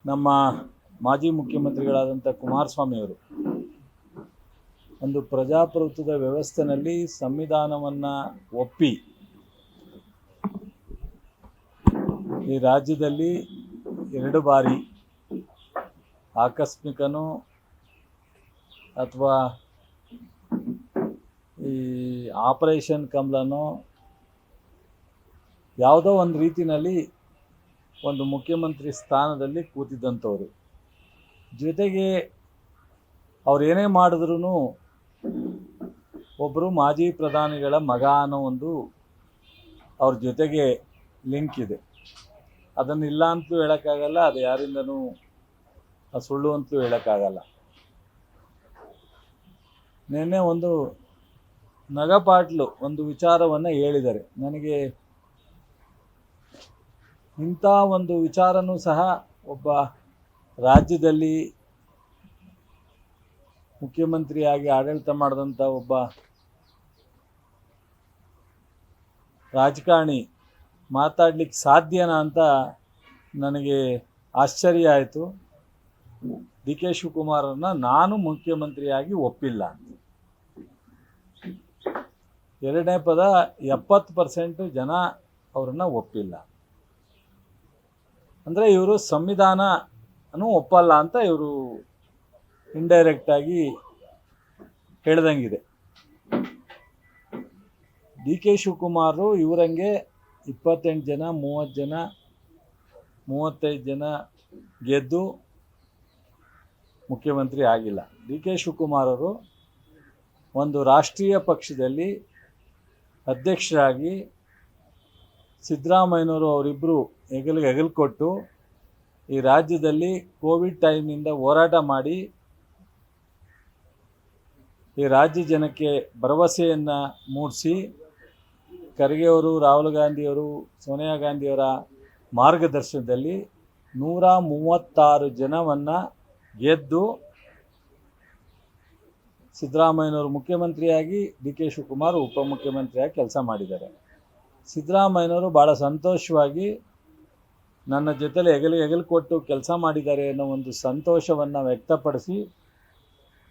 ನಮ್ಮ ಮಾಜಿ ಮುಖ್ಯಮಂತ್ರಿಗಳಾದಂಥ ಕುಮಾರಸ್ವಾಮಿಯವರು ಒಂದು ಪ್ರಜಾಪ್ರಭುತ್ವದ ವ್ಯವಸ್ಥೆಯಲ್ಲಿ ಸಂವಿಧಾನವನ್ನು ಒಪ್ಪಿ ಈ ರಾಜ್ಯದಲ್ಲಿ 2 ಬಾರಿ ಆಕಸ್ಮಿಕನೋ ಅಥವಾ ಈ ಆಪರೇಷನ್ ಕಮಲನೋ ಯಾವುದೋ ಒಂದು ರೀತಿಯಲ್ಲಿ ಒಂದು ಮುಖ್ಯಮಂತ್ರಿ ಸ್ಥಾನದಲ್ಲಿ ಕೂತಿದ್ದಂಥವ್ರು. ಜೊತೆಗೆ ಅವ್ರು ಏನೇ ಮಾಡಿದ್ರೂ ಒಬ್ಬರು ಮಾಜಿ ಪ್ರಧಾನಿಗಳ ಮಗ ಅನ್ನೋ ಒಂದು ಅವ್ರ ಜೊತೆಗೆ ಲಿಂಕ್ ಇದೆ. ಅದನ್ನಿಲ್ಲ ಅಂತಲೂ ಹೇಳೋಕ್ಕಾಗಲ್ಲ, ಅದು ಯಾರಿಂದನೂ ಸುಳ್ಳು ಅಂತಲೂ ಹೇಳೋಕ್ಕಾಗಲ್ಲ. ನಿನ್ನೆ ಒಂದು ನಗಪಾಟ್ಲು ಒಂದು ವಿಚಾರವನ್ನು ಹೇಳಿದ್ದಾರೆ. ನನಗೆ ಇಂಥ ಒಂದು ವಿಚಾರನೂ ಸಹ ಒಬ್ಬ ರಾಜ್ಯದಲ್ಲಿ ಮುಖ್ಯಮಂತ್ರಿಯಾಗಿ ಆಡಳಿತ ಮಾಡಿದಂಥ ಒಬ್ಬ ರಾಜಕಾರಣಿ ಮಾತಾಡಲಿಕ್ಕೆ ಸಾಧ್ಯನಾ ಅಂತ ನನಗೆ ಆಶ್ಚರ್ಯ ಆಯಿತು. ಡಿ ಕೆ ಶಿವಕುಮಾರನ್ನು ನಾನು ಮುಖ್ಯಮಂತ್ರಿಯಾಗಿ ಒಪ್ಪಿಲ್ಲ. ಎರಡನೇ ಪದ 70% ಜನ ಅವರನ್ನು ಒಪ್ಪಿಲ್ಲ. ಅಂದರೆ ಇವರು ಸಂವಿಧಾನನೂ ಒಪ್ಪಲ್ಲ ಅಂತ ಇವರು ಇಂಡೈರೆಕ್ಟಾಗಿ ಹೇಳ್ದಂಗಿದೆ. ಡಿ ಕೆ ಶಿವಕುಮಾರು ಇವರಂಗೆ 28 ಜನ 30 ಜನ 35 ಜನ ಗೆದ್ದು ಮುಖ್ಯಮಂತ್ರಿ ಆಗಿಲ್ಲ. ಡಿ ಕೆ ಶಿವಕುಮಾರ್ ಅವರು ಒಂದು ರಾಷ್ಟ್ರೀಯ ಪಕ್ಷದಲ್ಲಿ ಅಧ್ಯಕ್ಷರಾಗಿ ಸಿದ್ದರಾಮಯ್ಯನವರು ಅವರಿಬ್ಬರು ಹೆಗಲು ಕೊಟ್ಟು ಈ ರಾಜ್ಯದಲ್ಲಿ ಕೋವಿಡ್ ಟೈಮ್ನಿಂದ ಹೋರಾಟ ಮಾಡಿ ಈ ರಾಜ್ಯ ಜನಕ್ಕೆ ಭರವಸೆಯನ್ನು ಮೂಡಿಸಿ ಖರ್ಗೆ ಅವರು, ರಾಹುಲ್ ಗಾಂಧಿಯವರು, ಸೋನಿಯಾ ಗಾಂಧಿಯವರ ಮಾರ್ಗದರ್ಶನದಲ್ಲಿ 136 ಜನವನ್ನು ಗೆದ್ದು ಸಿದ್ದರಾಮಯ್ಯನವರು ಮುಖ್ಯಮಂತ್ರಿಯಾಗಿ ಡಿ ಕೆ ಶಿವಕುಮಾರ್ ಉಪಮುಖ್ಯಮಂತ್ರಿಯಾಗಿ ಕೆಲಸ ಮಾಡಿದ್ದಾರೆ. ಸಿದ್ದರಾಮಯ್ಯನವರು ಭಾಳ ಸಂತೋಷವಾಗಿ ನನ್ನ ಜೊತೆಲಿ ಹೆಗಲು ಕೊಟ್ಟು ಕೆಲಸ ಮಾಡಿದ್ದಾರೆ ಅನ್ನೋ ಒಂದು ಸಂತೋಷವನ್ನು ವ್ಯಕ್ತಪಡಿಸಿ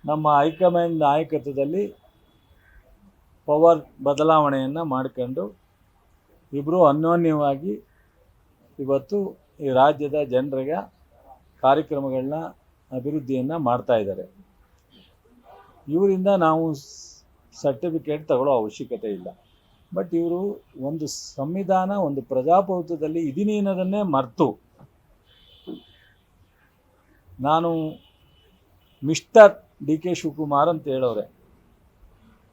ನಮ್ಮ ಹೈಕಮಾಂಡ್ ನಾಯಕತ್ವದಲ್ಲಿ ಪವರ್ ಬದಲಾವಣೆಯನ್ನು ಮಾಡ್ಕೊಂಡು ಇಬ್ಬರು ಅನ್ಯೋನ್ಯವಾಗಿ ಇವತ್ತು ಈ ರಾಜ್ಯದ ಜನರಿಗೆ ಕಾರ್ಯಕ್ರಮಗಳನ್ನ ಅಭಿವೃದ್ಧಿಯನ್ನು ಮಾಡ್ತಾಯಿದ್ದಾರೆ. ಇವರಿಂದ ನಾವು ಸರ್ಟಿಫಿಕೇಟ್ ತಗೊಳ್ಳೋ ಅವಶ್ಯಕತೆ ಇಲ್ಲ. ಬಟ್ ಇವರು ಒಂದು ಸಂವಿಧಾನ, ಒಂದು ಪ್ರಜಾಪ್ರಭುತ್ವದಲ್ಲಿ ಇದೀನಿ ಅನ್ನೋದನ್ನೇ ಮರೆತು ನಾನು ಮಿಸ್ಟರ್ ಡಿ ಕೆ ಶಿವಕುಮಾರ್ ಅಂತ ಹೇಳೋರೆ.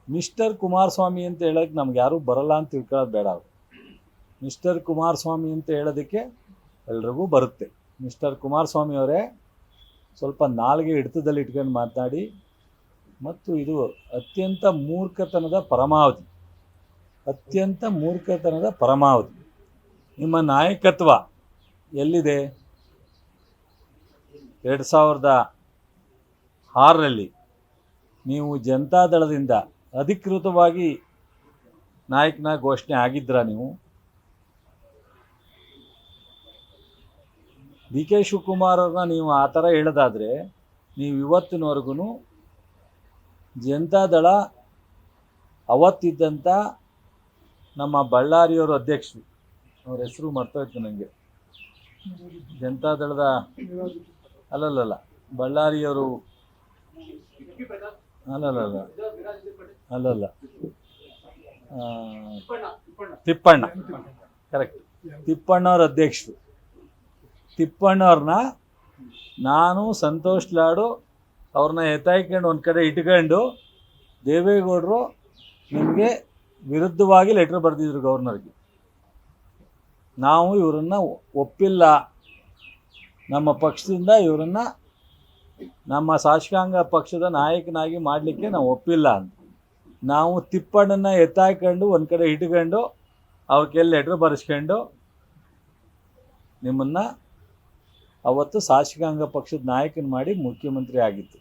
ಮಿಸ್ಟರ್ ಕುಮಾರಸ್ವಾಮಿ ಅಂತ ಹೇಳೋಕ್ಕೆ ನಮ್ಗೆ ಯಾರೂ ಬರಲ್ಲ ಅಂತ ತಿಳ್ಕೊಳ್ಳೋದು ಬೇಡ. ಅವರು ಮಿಸ್ಟರ್ ಕುಮಾರಸ್ವಾಮಿ ಅಂತ ಹೇಳೋದಕ್ಕೆ ಎಲ್ರಿಗೂ ಬರುತ್ತೆ. ಮಿಸ್ಟರ್ ಕುಮಾರಸ್ವಾಮಿ ಅವರೇ ಸ್ವಲ್ಪ ನಾಲ್ಗೆ ಹಿಡಿತದಲ್ಲಿ ಇಟ್ಕೊಂಡು ಮಾತನಾಡಿ, ಮತ್ತು ಇದು ಅತ್ಯಂತ ಮೂರ್ಖತನದ ಪರಮಾವಧಿ. ನಿಮ್ಮ ನಾಯಕತ್ವ ಎಲ್ಲಿದೆ? 2006ರಲ್ಲಿ ನೀವು ಜನತಾದಳದಿಂದ ಅಧಿಕೃತವಾಗಿ ನಾಯಕನ ಘೋಷಣೆ ಆಗಿದ್ರಾ? ನೀವು ಡಿ ಕೆ ಶಿವಕುಮಾರ್ ಅವ್ರನ್ನ ನೀವು ಆ ಥರ ಹೇಳೋದಾದರೆ ನೀವು ಇವತ್ತಿನವರೆಗೂ ಜನತಾದಳ ಅವತ್ತಿದ್ದಂಥ ನಮ್ಮ ಬಳ್ಳಾರಿಯವರು ಅಧ್ಯಕ್ಷರು, ಅವ್ರ ಹೆಸರು ಮರ್ತೋಯ್ತು ನನಗೆ, ಜನತಾದಳದ ಅಲ್ಲಲ್ಲ ಬಳ್ಳಾರಿಯವರು ಅಲ್ಲಲ್ಲ ತಿಪ್ಪಣ್ಣ, ಕರೆಕ್ಟ್, ತಿಪ್ಪಣ್ಣವ್ರ ಅಧ್ಯಕ್ಷರು. ತಿಪ್ಪಣ್ಣವ್ರನ್ನ ನಾನು ಸಂತೋಷ್ ಲಾಡು ಅವ್ರನ್ನ ಎತ್ತಾಯ್ಕೊಂಡು ಒಂದು ಕಡೆ ಇಟ್ಕೊಂಡು ದೇವೇಗೌಡರು ನಿಮಗೆ ವಿರುದ್ಧವಾಗಿ ಲೆಟ್ರ್ ಬರೆದಿದ್ರು ಗವರ್ನರ್ಗೆ. ನಾವು ಇವರನ್ನು ಒಪ್ಪಿಲ್ಲ, ನಮ್ಮ ಪಕ್ಷದಿಂದ ಇವರನ್ನು ನಮ್ಮ ಶಾಸಕಾಂಗ ಪಕ್ಷದ ನಾಯಕನಾಗಿ ಮಾಡಲಿಕ್ಕೆ ನಾವು ಒಪ್ಪಿಲ್ಲ ಅಂತ. ನಾವು ತಿಪ್ಪಣ್ಣನ ಎತ್ತಾಕೊಂಡು ಒಂದು ಕಡೆ ಇಟ್ಕೊಂಡು ಅವ್ರ ಕೈಯಲ್ಲಿ ಲೆಟ್ರ್ ಬರೆಸ್ಕೊಂಡು ನಿಮ್ಮನ್ನು ಅವತ್ತು ಶಾಸಕಾಂಗ ಪಕ್ಷದ ನಾಯಕನ ಮಾಡಿ ಮುಖ್ಯಮಂತ್ರಿ ಆಗಿತ್ತು.